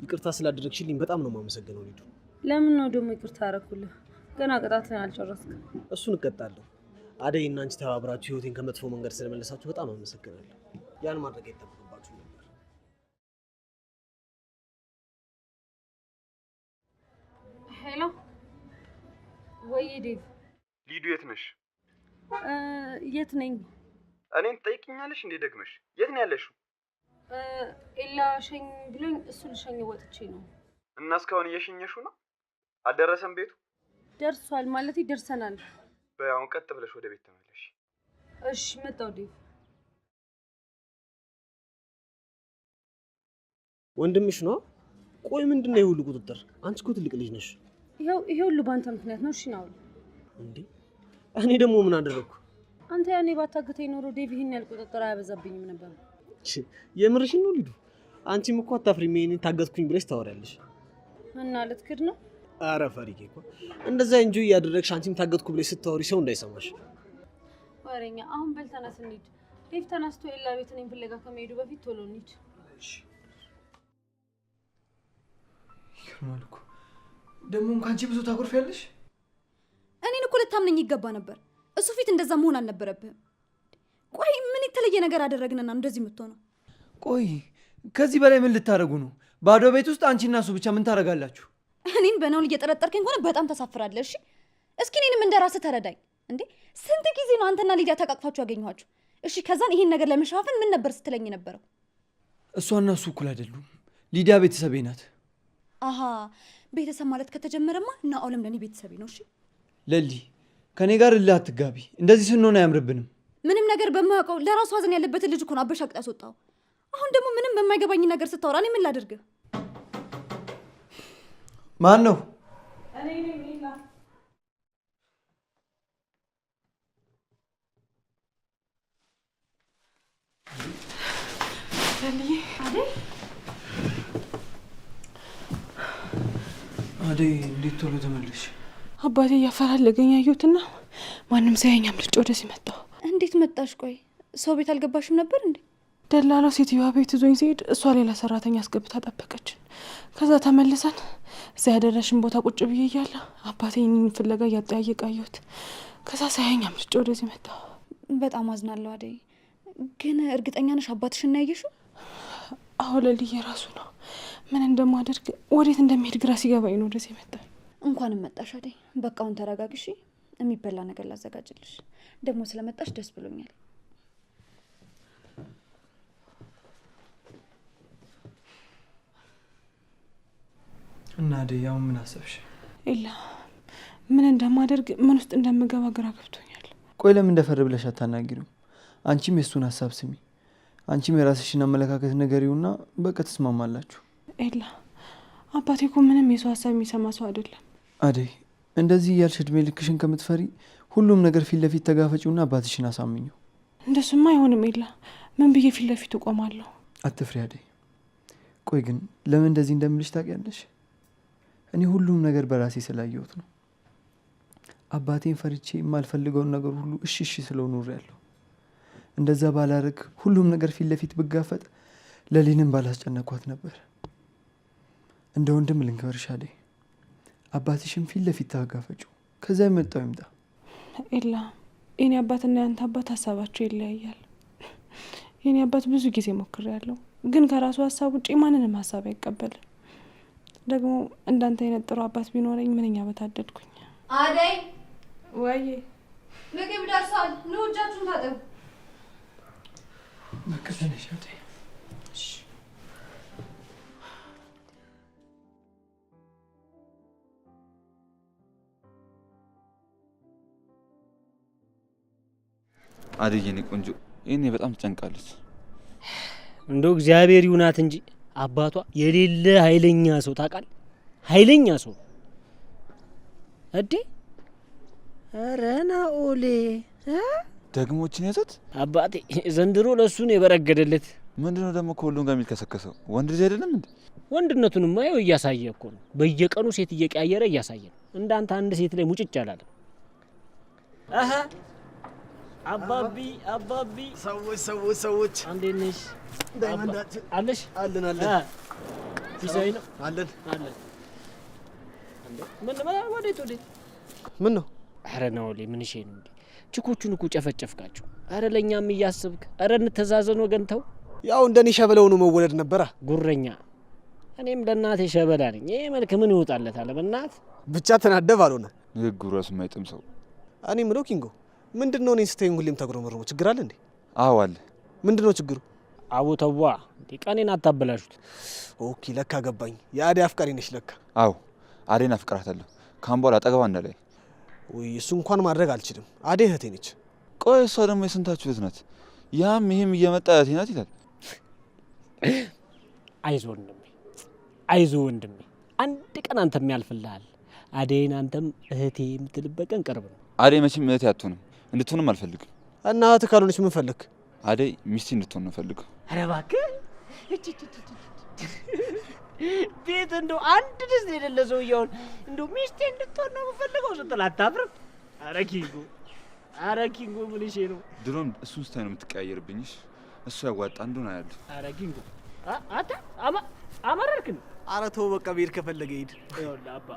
S7: ይቅርታ ስላደረግሽልኝ በጣም ነው የማመሰግነው ሊዱ።
S4: ለምን ነው ደግሞ ይቅርታ አደረኩልህ? ገና ቅጣትን አልጨረስክም።
S7: እሱን እቀጣለሁ። አደይ እና አንቺ ተባብራችሁ ህይወቴን ከመጥፎ መንገድ ስለመለሳችሁ በጣም አመሰግናለሁ። ያን ማድረግ አይጠበቅባችሁ ነበር።
S4: ሄሎ፣ ወይ ዴቭ።
S8: ሊዱ የት ነሽ?
S4: የት ነኝ?
S8: እኔን ትጠይቅኛለሽ እንዴ ደግመሽ? የት ነው ያለሽው?
S4: ኤላ ሸኝ ብሎኝ እሱ ልሸኝ ወጥቼ ነው።
S8: እና እስካሁን እየሸኘሽው ነው? አልደረሰም ቤቱ?
S4: ደርሷል ማለት ይደርሰናል።
S8: በያውን ቀጥ ብለሽ ወደ ቤት ተመለሽ።
S4: እሺ መጣሁ ዴቭ።
S7: ወንድምሽ ነው? ቆይ ምንድነው የሁሉ ቁጥጥር? አንቺ እኮ ትልቅ ልጅ ነሽ።
S4: ይሄ ሁሉ ባንተ ምክንያት ነው። እሺ ነው
S7: እንዴ? እኔ ደግሞ ምን አደረኩ?
S4: አንተ ያኔ ባታግተኝ ኖሮ ዴቭ ይሄን ያህል ቁጥጥር አያበዛብኝም ነበር።
S7: የምርሽን ነው ሊዱ? አንቺም እኮ አታፍሪም ይሄን ታገትኩኝ ብለሽ ታወሪያለሽ።
S4: እና ልትክድ ነው?
S7: አረ ፈሪጌ እኮ እንደዛ እንጂ ያደረግሽ አንቺም ታገትኩ ብለሽ ስታወሪ ሰው እንዳይሰማሽ።
S4: ወሬኛ አሁን በል ተነስ እንሂድ። ዴቭ ተነስቶ ኤላ ቤት እኔን ፍለጋ ከመሄዱ በፊት ቶሎ እንሂድ።
S1: ይገርማል እኮ ደግሞ ከአንቺ ብዙ ታኮርፊያለሽ።
S6: እኔን እኮ ልታምነኝ ይገባ ነበር። እሱ ፊት እንደዛ መሆን አልነበረብህም። ቆይ ምን የተለየ ነገር አደረግንና እንደዚህ የምትሆነው?
S1: ቆይ ከዚህ በላይ ምን ልታደርጉ ነው? ባዶ ቤት ውስጥ አንቺና እሱ ብቻ ምን ታደርጋላችሁ?
S6: እኔን በናውል እየጠረጠርከኝ ከሆነ በጣም ተሳፍራለህ። እሺ እስኪ እኔንም እንደ ራስህ ተረዳኝ። እንዴ ስንት ጊዜ ነው አንተና ሊዲያ ተቃቅፋችሁ ያገኘኋችሁ? እሺ ከዛን ይሄን ነገር ለመሸፋፈን ምን ነበር ስትለኝ ነበረው?
S1: እሷና እሱ እኩል አይደሉም። ሊዲያ ቤተሰቤ ናት።
S6: አሃ ቤተሰብ ማለት ከተጀመረማ ናኦልም ለኔ ቤተሰቤ ነው። እሺ
S1: ለሊ ከኔ ጋር እልህ አትጋቢ። እንደዚህ ስንሆን አያምርብንም።
S6: ምንም ነገር በማያውቀው ለራሱ ሀዘን ያለበትን ልጅ እኮ ነው አበሻቅጣ ያስወጣው። አሁን ደግሞ ምንም በማይገባኝ ነገር ስታወራ እኔ ምን ላድርግ?
S1: ማን ነው?
S10: እኔ ነኝ ኤላ።
S1: አደይ እንዴት ቶሎ ተመለሽ?
S10: አባቴ እያፈላለገኝ አየሁትና ማንም ሳያኝ አምልጬ ወደዚህ መጣሁ።
S6: እንዴት መጣሽ? ቆይ ሰው ቤት አልገባሽም ነበር እንዴ?
S10: ደላላው ሴትዮዋ ቤት ይዞኝ ሲሄድ እሷ ሌላ ሰራተኛ አስገብታ ጠበቀችን። ከዛ ተመልሰን እዛ ያደረሽን ቦታ ቁጭ ብዬ እያለ አባቴ እኔን ፍለጋ እያጠያየቀ አየሁት። ከዛ ሳያኝ አምልጬ ወደዚህ መጣሁ።
S6: በጣም አዝናለሁ አደይ። ግን እርግጠኛ ነሽ አባትሽን ነው ያየሽው?
S10: አዎ ለልዬ ራሱ ነው። ምን እንደማደርግ ወዴት እንደሚሄድ ግራ ሲገባኝ ነው ወደዚህ መጣሁ።
S6: እንኳንም መጣሽ አደይ። በቃ አሁን ተረጋግሺ። የሚበላ ነገር ላዘጋጅልሽ። ደግሞ ስለመጣሽ ደስ ብሎኛል።
S1: እና አደይ አሁን ምን አሰብሽ?
S10: ኤላ ምን እንደማደርግ ምን ውስጥ እንደምገባ ግራ ገብቶኛል።
S1: ቆይ ለምን እንደፈር ብለሽ አታናግሪውም? አንቺም የእሱን ሀሳብ ስሚ። አንቺም የራስሽን አመለካከት ንገሪውና በቃ ተስማማላችሁ።
S10: ኤላ አባቴ እኮ ምንም የሰው ሀሳብ የሚሰማ ሰው አይደለም።
S1: አደይ እንደዚህ እያልሽ እድሜ ልክሽን ከምትፈሪ ሁሉም ነገር ፊት ለፊት ተጋፈጪውና አባትሽን አሳምኘው።
S10: እንደሱማ አይሆንም ኤላ። ምን ብዬ ፊት ለፊት እቆማለሁ?
S1: አትፍሪ አደይ። ቆይ ግን ለምን እንደዚህ እንደምልሽ ታውቂያለሽ? እኔ ሁሉም ነገር በራሴ ስላየሁት ነው። አባቴን ፈርቼ የማልፈልገውን ነገር ሁሉ እሺ እሺ ስለው ኖሬያለሁ። እንደዛ ባላረግ ሁሉም ነገር ፊት ለፊት ብጋፈጥ ለሊንም ባላስጨነኳት ነበር። እንደ ወንድም ልንገርሽ አደይ፣ አባትሽም ፊት ለፊት ታጋፈጪው። ከዛ የመጣው ይምጣ።
S10: ኤላ የኔ አባትና ያንተ አባት ሀሳባቸው ይለያያል። የኔ አባት ብዙ ጊዜ ሞክሬያለሁ፣ ግን ከራሱ ሀሳብ ውጪ ማንንም ሀሳብ አይቀበልም። ደግሞ እንዳንተ አይነት ጥሩ አባት ቢኖረኝ ምንኛ በታደድኩኝ።
S6: አደይ
S10: ወይ
S6: ምግብ ደርሷል። ኑ እጃችሁን ታጠቡ።
S1: መከተነሽ አደይ።
S9: አደይ የኔ ቆንጆ ይሄኔ በጣም ትጨንቃለች።
S3: እንደው እግዚአብሔር ይሁናት እንጂ አባቷ የሌለ ኃይለኛ ሰው ታውቃለህ? ኃይለኛ ሰው እዴ። ኧረ ናኦሌ
S9: ደግሞ እችን ያዛት
S3: አባቴ ዘንድሮ ለሱ ነው የበረገደለት።
S9: ምንድነው ደግሞ ከሁሉም ጋር የሚልከሰከሰው? ወንድ ልጅ አይደለም እንዴ?
S3: ወንድነቱንማ ይኸው እያሳየ እኮ ነው። በየቀኑ ሴት እየቀያየረ እያሳየ ነው። እንዳንተ አንድ ሴት ላይ ሙጭጭ አላለ። አሃ አባቢ ሰዎች እንዴት ነሽ?
S7: ዳይመንዳችን
S3: አለሽ?
S7: አለን
S3: ዲዛይን ነው
S7: አለን።
S3: ወዴት?
S7: ምን ነው?
S3: ኧረ ናኦሌ ምን እሺ ነው እንዴ? ችኮቹን እኮ ጨፈጨፍካቸው። ኧረ ለእኛም እያስብክ። ኧረ እንተዛዘን ወገን ተው።
S7: ያው እንደኔ ሸበለው ነው መወለድ ነበራ።
S3: ጉረኛ እኔም ለእናቴ ሸበላ ነኝ። ይሄ መልክ ምን ይወጣለታል? በእናት
S7: ብቻ ተናደብ አልሆነ
S9: ንግግሩ ራሱ የማይጥም ሰው።
S7: እኔ ምለው ኪንጎ ምንድነው እኔን ስተኝ ሁሌም ተግሮመርሞ ችግር አለ እንዴ?
S9: አዎ አለ።
S7: ምንድነው ችግሩ?
S3: አቦተዋ እንዴ ቀኔን አታበላሹት።
S7: ኦኬ ለካ ገባኝ። የአደይ አፍቃሪ ነሽ ለካ።
S9: አዎ አደይን አፍቅራታለሁ። ካሁን በኋላ አጠገቧ እንዳላይ።
S7: ወይ እሱ እንኳን ማድረግ አልችልም። አደይ እህቴ ነች።
S9: ቆይ እሷ ደግሞ የስንታችሁ እህት ናት? ያም ይሄም እየመጣ እህቴ ናት ይላል።
S3: አይዞህ ወንድሜ አንድ ቀን አንተም ያልፍልሃል። አደይን አንተም እህቴ የምትልበት ቀን ቅርብ ነው።
S9: አደይ መቼም እህቴ አትሆንም፣ እንድትሆንም አልፈልግም።
S7: እና እህት ካልሆነች ምን ፈለክ?
S9: አደይ ሚስቴ እንድትሆን ነው ፈልገው።
S3: ኧረ እባክህ ቤት እንደው አንድ ድስት የሌለ ሰውዬውን እንደው ሚስቴ እንድትሆን ነው የምፈልገው ስትል አታፍርም? ኧረ ኪንጎ ምን እሺ ነው?
S9: ድሮም እሱን ስታይ ነው የምትቀያየርብኝሽ። እሱ ያዋጣ እንደሆነ አያለሁ።
S3: ኧረ ኪንጎ አንተ አመረርክን።
S7: ኧረ ተው በቃ ብሄድ ከፈለገ ሂድ።
S3: ይኸውልህ አባ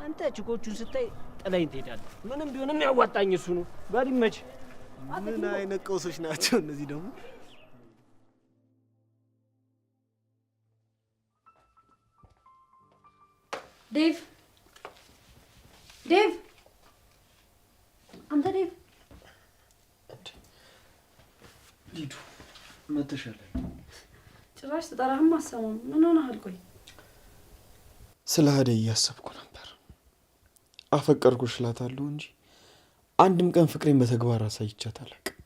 S3: አንተ ችኮቹን ስታይ ጥላኝ ትሄዳለህ። ምንም ቢሆንም ያዋጣኝ እሱ ነው። በል ይመችህ።
S7: ምን አይነት ቀውሶች ናቸው እነዚህ ደግሞ?
S6: ዴቭ አንተ ዴቭ
S1: ሊዱ መተሻለ።
S4: ጭራሽ ተጠራህም አሰማም። ምን ሆነሃል? ቆይ
S8: ስለ አደይ እያሰብኩ ነበር። አፈቀርኩሽ እላታለሁ እንጂ አንድም ቀን ፍቅሬን በተግባር አሳይቻት አላውቅም።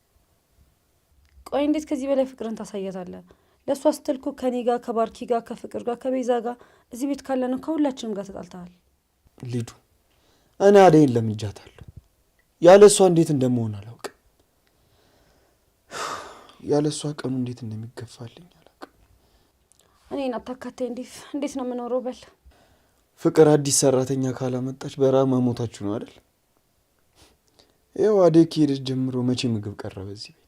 S4: ቆይ እንዴት ከዚህ በላይ ፍቅርን ታሳያታለህ? ለእሷ ስትል እኮ ከኔ ጋር ከባርኪ ጋር ከፍቅር ጋር ከቤዛ ጋር እዚህ ቤት ካለነው ከሁላችንም ጋር ተጣልተሃል።
S8: ሊዱ እኔ አደይን ለምጃታለሁ። ያለ እሷ እንዴት እንደመሆን አላውቅም። ያለ እሷ ቀኑ እንዴት እንደሚገፋልኝ አላውቅም።
S4: እኔን አታካታይ። እንዴት ነው የምኖረው? በል
S8: ፍቅር አዲስ ሰራተኛ ካላመጣች በረሃብ መሞታችሁ ነው አይደል? ይኸው አደይ ከሄደች ጀምሮ መቼ ምግብ ቀረበ እዚህ ቤት?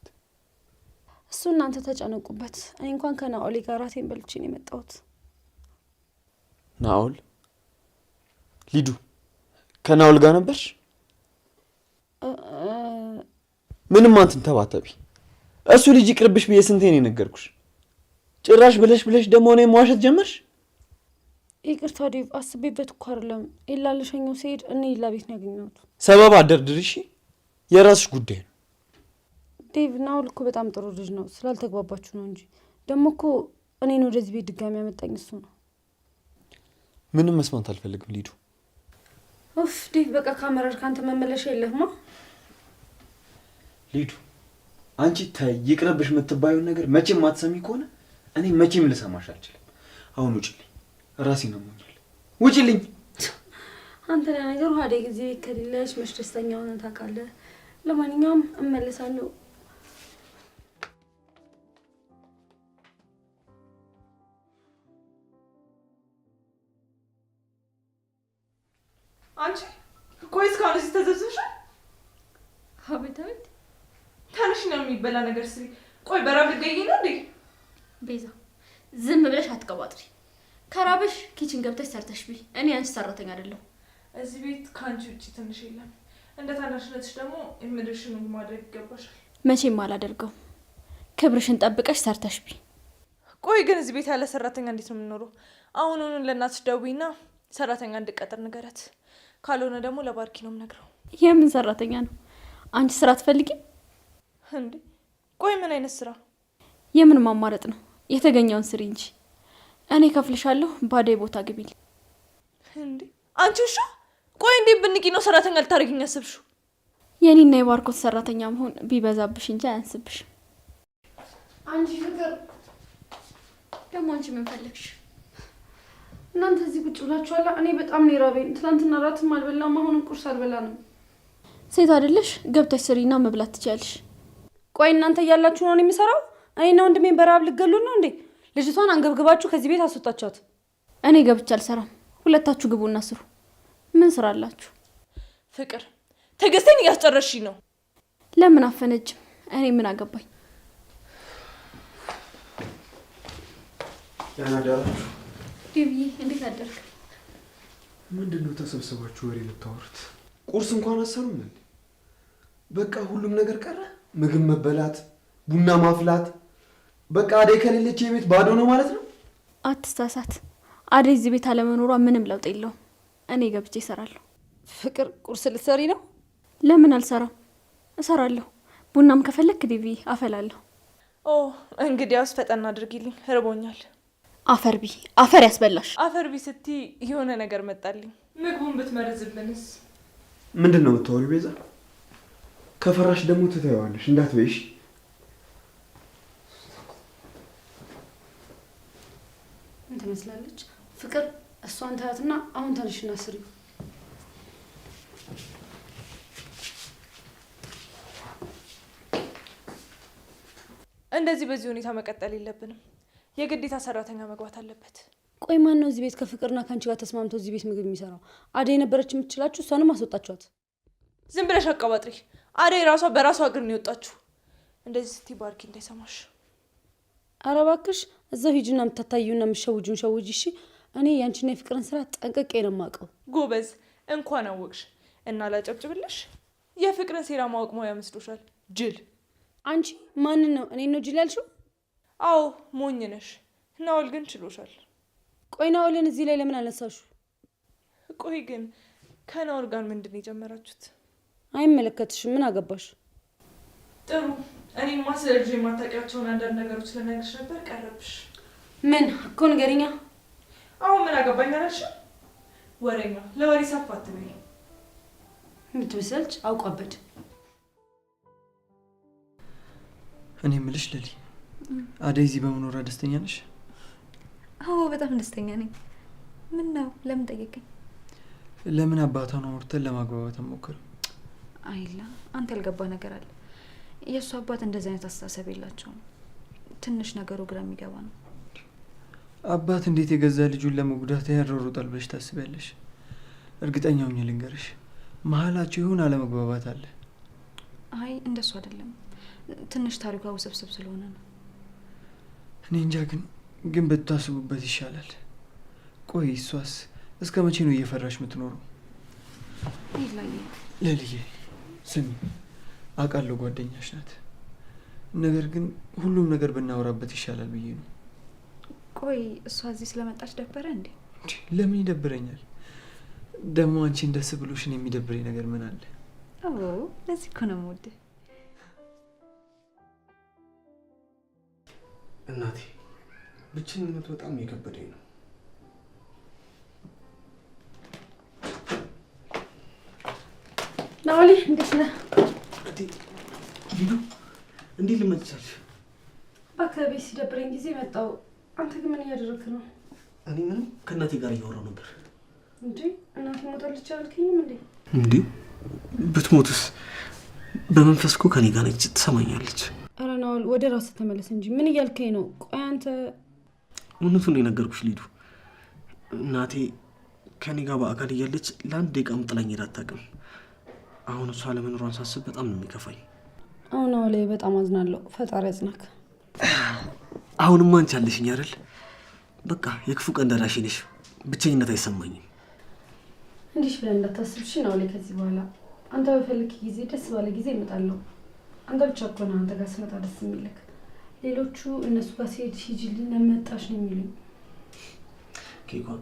S4: እሱ እናንተ ተጨነቁበት። እኔ እንኳን ከናኦሌ ጋር ራቴን በልቼ ነው የመጣሁት።
S8: ናኦል? ሊዱ ከናኦል ጋር ነበርሽ? ምንም አንተን ተባተቢ። እሱ ልጅ ይቅርብሽ ብዬ ስንቴ ነው የነገርኩሽ? ጭራሽ ብለሽ ደግሞ እኔ መዋሸት ጀመርሽ።
S4: ይቅርታ ዴቭ፣ አስቤበት እኮ አይደለም። ኤላ ልሸኘው ሲሄድ እኔ ኤላ ቤት ነው ያገኘሁት።
S8: ሰበብ አደርድርሽ፣ የራስሽ ጉዳይ ነው።
S4: ዴቭ ናኦል እኮ በጣም ጥሩ ልጅ ነው። ስላልተግባባችሁ ነው እንጂ ደግሞ እኮ እኔን ወደዚህ ቤት ድጋሚ ያመጣኝ እሱ ነው።
S8: ምንም መስማት አልፈልግም ሊዱ።
S4: ኡፍ ዴቭ፣ በቃ ካመረር ካንተ መመለሻ የለህማ።
S8: ሊዱ አንቺ ታይ ይቅርብሽ የምትባዩን ነገር መቼም ማትሰሚ ከሆነ እኔ መቼም ልሰማሽ አልችልም። አሁን ውጭልኝ፣ ራሴን አሞኛል። ውጭልኝ።
S4: አንተ ለነገሩ አደይ ጊዜ ከሌለሽ መች ደስተኛ ሆነን ታውቃለህ። ለማንኛውም እመለሳለሁ።
S5: አንቺ ቆይ እስካሁን እዚህ ተዘብዝበሻል?
S2: አቤት አቤት።
S5: ትንሽ ነው የሚበላ ነገር ስሪ። ቆይ በራብ ልትገኝ ነው እንዴ?
S2: ቤዛ ዝም ብለሽ አትቀባጥሪ። ከራበሽ ኪችን ገብተሽ ሰርተሽ ቢ። እኔ አንቺ ሰራተኛ አይደለሁ።
S5: እዚህ ቤት ከአንቺ ውጭ ትንሽ የለም። እንደ ታናሽነትሽ ደግሞ የምድርሽን ማድረግ ይገባሻል።
S2: መቼም አላደርገው። ክብርሽን ጠብቀሽ ሰርተሽ ቢ።
S5: ቆይ ግን እዚህ ቤት ያለ ሰራተኛ እንዴት ነው የምንኖረው? አሁኑኑ ለእናትሽ ደውይና ሰራተኛ እንድቀጥር ንገረት። ካልሆነ ደግሞ ለባርኪ ነው የምነግረው።
S4: የምን ሰራተኛ ነው? አንቺ ስራ አትፈልጊም
S5: እንዴ? ቆይ ምን አይነት ስራ?
S4: የምን ማማረጥ ነው? የተገኘውን ስሪ እንጂ። እኔ ከፍልሻለሁ፣ ባዳይ ቦታ ግቢል።
S5: እንዴ አንቺ ውሻ! ቆይ እንዴ ብንቂ ነው ሰራተኛ ልታደርጊኝ ያስብሽው?
S4: የኔና የባርኮት ሰራተኛ መሆን ቢበዛብሽ እንጂ አያንስብሽ።
S10: አንቺ ፍቅር
S4: ደግሞ አንቺ ምን ፈለግሽ?
S10: እናንተ እዚህ ቁጭ ብላችኋላ። እኔ በጣም ነው የራበኝ። ትናንትና ራትም አልበላም፣ አሁንም ቁርስ አልበላንም።
S4: ሴት አይደለሽ? ገብተሽ ስሪና መብላት ትችያለሽ።
S10: ቆይ እናንተ እያላችሁ ነው የሚሰራው? እኔና ወንድሜን በረሀብ ልገሉን ነው እንዴ? ልጅቷን አንገብግባችሁ ከዚህ ቤት አስወጣቻት።
S4: እኔ ገብቼ አልሰራም። ሁለታችሁ ግቡና ስሩ። ምን ስራ አላችሁ?
S5: ፍቅር ትዕግስቴን እያስጨረስሽኝ ነው።
S4: ለምን አፈነጅም? እኔ ምን አገባኝ?
S8: ያናዳራችሁ
S4: ዴቪዬ፣ እንዴት አደርክ?
S8: ምንድነው ተሰብስባችሁ ወሬ የምታወሩት? ቁርስ እንኳን አሰሩም እንዴ? በቃ ሁሉም ነገር ቀረ። ምግብ መበላት፣ ቡና ማፍላት። በቃ አደይ ከሌለች የቤት ባዶ ነው ማለት ነው።
S4: አትሳሳት። አደይ እዚህ ቤት አለመኖሯ ምንም ለውጥ የለውም። እኔ ገብቼ እሰራለሁ።
S10: ፍቅር ቁርስ ልትሰሪ ነው?
S4: ለምን አልሰራም? እሰራለሁ። ቡናም ከፈለክ ዴቪዬ አፈላለሁ።
S5: ኦ እንግዲያውስ ፈጠን አድርጊልኝ፣ ርቦኛል።
S4: አፈርቢ አፈር ያስበላሽ።
S5: አፈርቢ ስቲ የሆነ ነገር መጣልኝ። ምግቡን ብትመርዝብንስ?
S8: ምንድን ነው የምታወሪው ቤዛ? ከፈራሽ ደግሞ ትተይዋለሽ፣ እንዳትበይሽ።
S10: ምን ትመስላለች ፍቅር? እሷን ታያትና አሁን ተነሽና ስሪ።
S5: እንደዚህ በዚህ ሁኔታ መቀጠል የለብንም። የግዴታ ሰራተኛ መግባት አለበት።
S10: ቆይ ማን ነው እዚህ ቤት ከፍቅርና ከአንቺ ጋር ተስማምቶ እዚህ ቤት ምግብ የሚሰራው? አደይ ነበረች የምትችላችሁ፣ እሷንም አስወጣችኋት።
S5: ዝም ብለሽ አቀባጥሪ። አደይ ራሷ በራሷ እግር ነው የወጣችሁ። እንደዚህ ስቲ ባርኪ እንዳይሰማሽ።
S10: ኧረ እባክሽ እዛው ሂጂና የምታታዩና የምትሸውጁን ሸውጂ። እሺ እኔ ያንቺና የፍቅርን ስራ ጠንቅቄ ነው የማውቀው።
S5: ጎበዝ፣ እንኳን አወቅሽ እና ላጨብጭብልሽ። የፍቅርን ሴራ ማወቅ ሙያ መስሎሻል? ጅል።
S10: አንቺ ማንን ነው እኔ ነው ጅል ያልሽው?
S5: አዎ ሞኝ ነሽ። ናውል ግን ችሎሻል።
S10: ቆይ ናውልን እዚህ ላይ ለምን አነሳሹ?
S5: ቆይ ግን ከናውል ጋር ምንድን ነው የጀመራችሁት?
S10: አይመለከትሽም። ምን አገባሽ?
S5: ጥሩ። እኔማ ስለ ልጅ የማታውቂያቸውን አንዳንድ ነገሮች ልነግርሽ ነበር፣ ቀረብሽ።
S10: ምን እኮ ንገሪኛ።
S5: አሁን ምን አገባኝ አላልሽም? ወሬኛ። ለወሬ ሰፋ አትበይ።
S10: የምትመስልች አውቋበድ።
S1: እኔ የምልሽ ለሊ፣ አደይ እዚህ በመኖሯ ደስተኛ ነሽ?
S6: አዎ በጣም ደስተኛ ነኝ። ምን ነው ለምን ጠየቀኝ?
S1: ለምን አባቷን አውርተን ለማግባባት አንሞክርም?
S6: አይላ አንተ ያልገባ ነገር አለ። የእሱ አባት እንደዚህ አይነት አስተሳሰብ የላቸውም። ትንሽ ነገሩ ግራ የሚገባ ነው።
S1: አባት እንዴት የገዛ ልጁን ለመጉዳት ያሯሩጣል ብለሽ ታስቢያለሽ? እርግጠኛ ሆኜ ልንገርሽ፣ መሀላቸው ይሁን አለመግባባት አለ።
S6: አይ እንደሱ አይደለም። ትንሽ ታሪኳ ውስብስብ ስለሆነ ነው።
S1: እኔ እንጃ ግን ብታስቡበት ይሻላል። ቆይ እሷስ እስከ መቼ ነው እየፈራሽ የምትኖረው? ለልዬ ስሚ፣ አውቃለሁ ጓደኛሽ ናት። ነገር ግን ሁሉም ነገር ብናወራበት ይሻላል ብዬ ነው።
S6: ቆይ እሷ እዚህ ስለመጣች ደበረ እንዴ?
S1: ለምን ይደብረኛል? ደግሞ አንቺን ደስ ብሎሽን የሚደብረኝ ነገር ምን አለ?
S6: አዎ ለዚህ እኮ ነው የምወድህ።
S8: እናቴ ብቸኝነት በጣም የከበደኝ ነው።
S10: ናውሊ እንዴት ነህ?
S7: ሊዱ እንዴት ልመጭ ቻልሽ?
S10: በአካባቢ ሲደብረኝ ጊዜ መጣሁ። አንተ ግን ምን እያደረግክ ነው?
S7: እኔ ምንም ከእናቴ ጋር እያወራሁ ነበር።
S10: እንዴ እናቴ ሞታለች አላልከኝም እንዴ?
S7: እንዴ ብትሞትስ? በመንፈስ እኮ ከኔ ጋር ነች፣ ትሰማኛለች።
S10: ኧረ ናውል ወደ ራስህ ተመለስ እንጂ ምን እያልከኝ ነው? ቆይ አንተ
S7: እውነቱን ነው የነገርኩሽ ሊዱ። እናቴ ከኔ ጋር በአካል እያለች ለአንድ ደቂቃም ጥላኝ ሄዳ አታውቅም። አሁን እሷ ለመኖሯን ሳስብ በጣም ነው የሚከፋኝ።
S10: አሁን አሁን ላይ በጣም አዝናለሁ። ፈጣሪ ያጽናክ።
S7: አሁንማ አንቺ አለሽኝ አይደል? በቃ የክፉ ቀን ደራሽ ነሽ። ብቸኝነት አይሰማኝም።
S10: እንዲህ ብለን እንዳታስብሽ ነው ላይ ከዚህ በኋላ አንተ በፈልክ ጊዜ ደስ ባለ ጊዜ እመጣለሁ። አንተ ብቻ እኮ ነው አንተ ጋር ስመጣ ደስ የሚልክ። ሌሎቹ እነሱ ጋር ሲሄድ ሂጂልን መጣሽ ነው የሚሉኝ።
S7: ኬኳን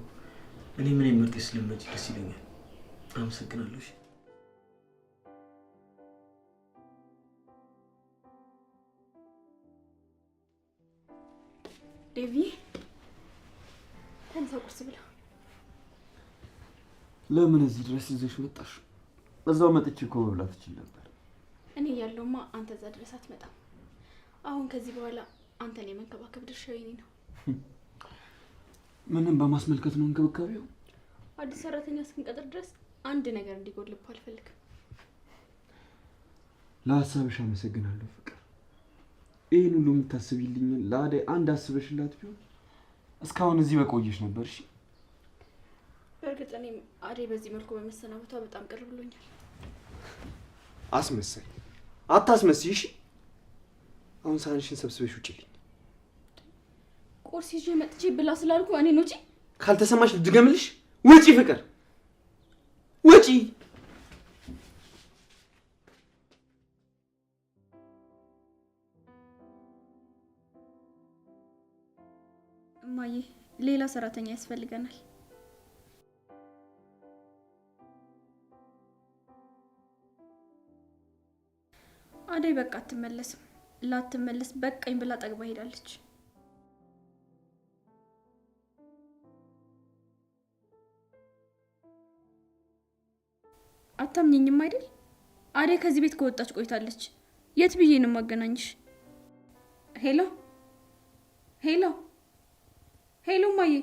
S7: እኔ ምን መርጠሽ ስለምመጪ ደስ ይለኛል። አመሰግናለሁ።
S2: ዴቪ ተነሳ፣ ቁርስ ብላ።
S8: ለምን እዚህ ድረስ ይዘሽ መጣሽ? እዛው መጥቼ እኮ መብላት እችል ነበር።
S2: እኔ ያለውማ አንተ እዛ ድረስ አትመጣም። አሁን ከዚህ በኋላ አንተን የመንከባከብ ድርሻው የኔ ነው።
S8: ምንም በማስመልከት ነው እንክብካቤው?
S2: አዲስ ሰራተኛ እስክንቀጥር ድረስ አንድ ነገር እንዲጎልብህ አልፈልግም።
S8: ለሀሳብሽ አመሰግናለሁ ፍቅር። ይህን ሁሉ የምታስቢልኝ ለአደይ አንድ አስበሽላት ቢሆን እስካሁን እዚህ በቆየሽ ነበር። እሺ
S2: በእርግጥ እኔም አደይ በዚህ መልኩ በመሰናበቷ በጣም ቅር ብሎኛል።
S8: አስመሳይ አታስመስይ። እሺ አሁን ሳህንሽን ሰብስበሽ ውጪልኝ።
S2: ቁርስ ይዤ መጥቼ ብላ ስላልኩ እኔን ውጪ?
S8: ካልተሰማሽ ልድገምልሽ። ውጪ ፍቅር ውጪ።
S2: እማዬ ሌላ ሰራተኛ ያስፈልገናል። አደይ በቃ አትመለስም። ላትመለስ በቃኝ ብላ ጠግባ ሄዳለች። አታምኚኝም አይደል? አደይ ከዚህ ቤት ከወጣች ቆይታለች። የት ብዬ ነው ማገናኝሽ? ሄሎ ሄሎ ሄሎ ማዬ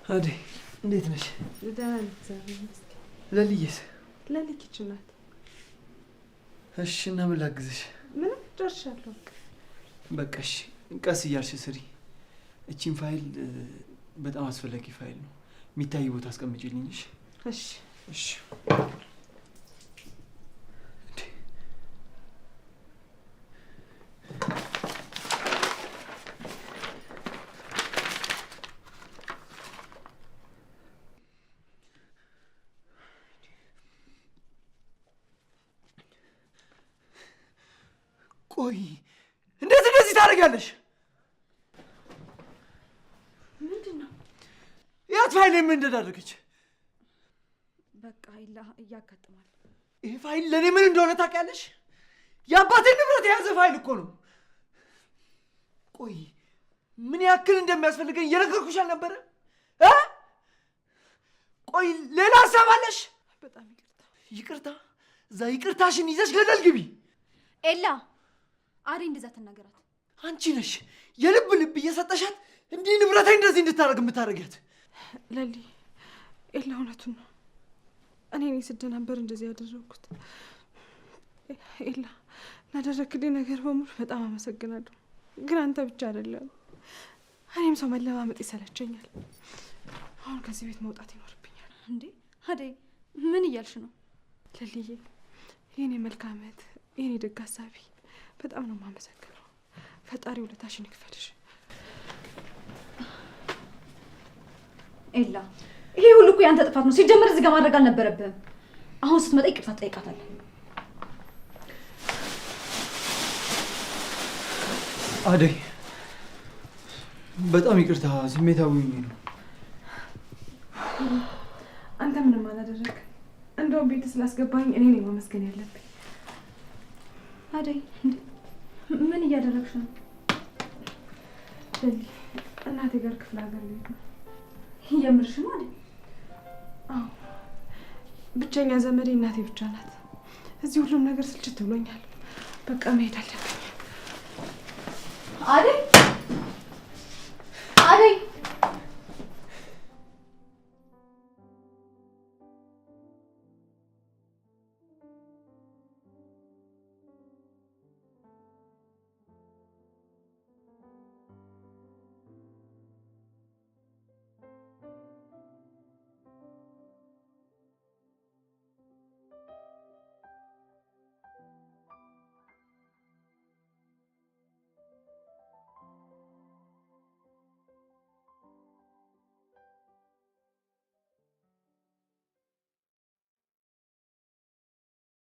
S1: አደይ እንዴት ነሽ?
S10: ደህና ነኝ እግዚአብሔር ይመስገን።
S1: ለልዬስ?
S10: ለሊ ኪችን ናት።
S1: እሺ እና ምን ላግዝሽ?
S10: ምንም ደርሻለሁ።
S1: በቃ እሺ ቀስ እያልሽ ስሪ። እቺን ፋይል በጣም አስፈላጊ ፋይል ነው። የሚታይ ቦታ አስቀምጪልኝ። እሺ እሺ። ቆይ እንደዚህ ታደርጊያለሽ?
S6: ምንድነው?
S1: ያት ፋይል ምን እንደዳረገች?
S6: በቃ እያጋጥማል።
S1: ይሄ ፋይል ለኔ ምን እንደሆነ ታውቂያለሽ? የአባቴን ንብረት የያዘ ፋይል እኮ ነው። ቆይ ምን ያክል እንደሚያስፈልገኝ እየነገርኩሽ አልነበረ? ቆይ ሌላ ሀሳብ አለሽ?
S10: በጣም
S1: ይቅርታ። እዛ ይቅርታሽን ይዘሽ ገደል ግቢ።
S6: ኤላ አደይ እንደዛ ትናገራት።
S1: አንቺ ነሽ የልብ ልብ እየሰጠሻት እንዲህ ንብረቴ እንደዚህ እንድታደርግ የምታደርጊያት።
S10: ለሊ ኤላ እውነቱን ነው። እኔ ስደናበር እንደዚህ ያደረግኩት። ኤላ ላደረግልኝ ነገር በሙሉ በጣም አመሰግናለሁ። ግን አንተ ብቻ አይደለም፣ እኔም ሰው መለማመጥ ይሰለቸኛል። አሁን ከዚህ ቤት መውጣት ይኖርብኛል።
S6: እንዴ አደይ ምን እያልሽ ነው?
S10: ለልዬ የኔ መልካምት፣ የኔ ደግ ሀሳቢ በጣም ነው የማመሰግነው። ፈጣሪ ውለታሽን ይክፈልሽ።
S6: ኤላ ይሄ ሁሉ እኮ ያንተ ጥፋት ነው። ሲጀመር እዚህ ጋር ማድረግ አልነበረብህም። አሁን ስትመጣ ይቅርታ ትጠይቃታለህ።
S1: አደይ በጣም ይቅርታ፣ ስሜታዊ ነው።
S10: አንተ ምንም አላደረግም። እንደውም ቤት ስላስገባኝ እኔ ነኝ ማመስገን ያለብኝ።
S6: አደይ ምን እያደረግሽ ነው?
S10: ለሊ እናቴ ጋር ክፍለ ሀገር ልሄድ ነው።
S6: የምርሽ ነው አይደል?
S10: አዎ፣ ብቸኛ ዘመዴ እናቴ ብቻ ናት። እዚህ ሁሉም ነገር ስልችት ብሎኛል። በቃ መሄድ አለብኝ።
S6: አደይ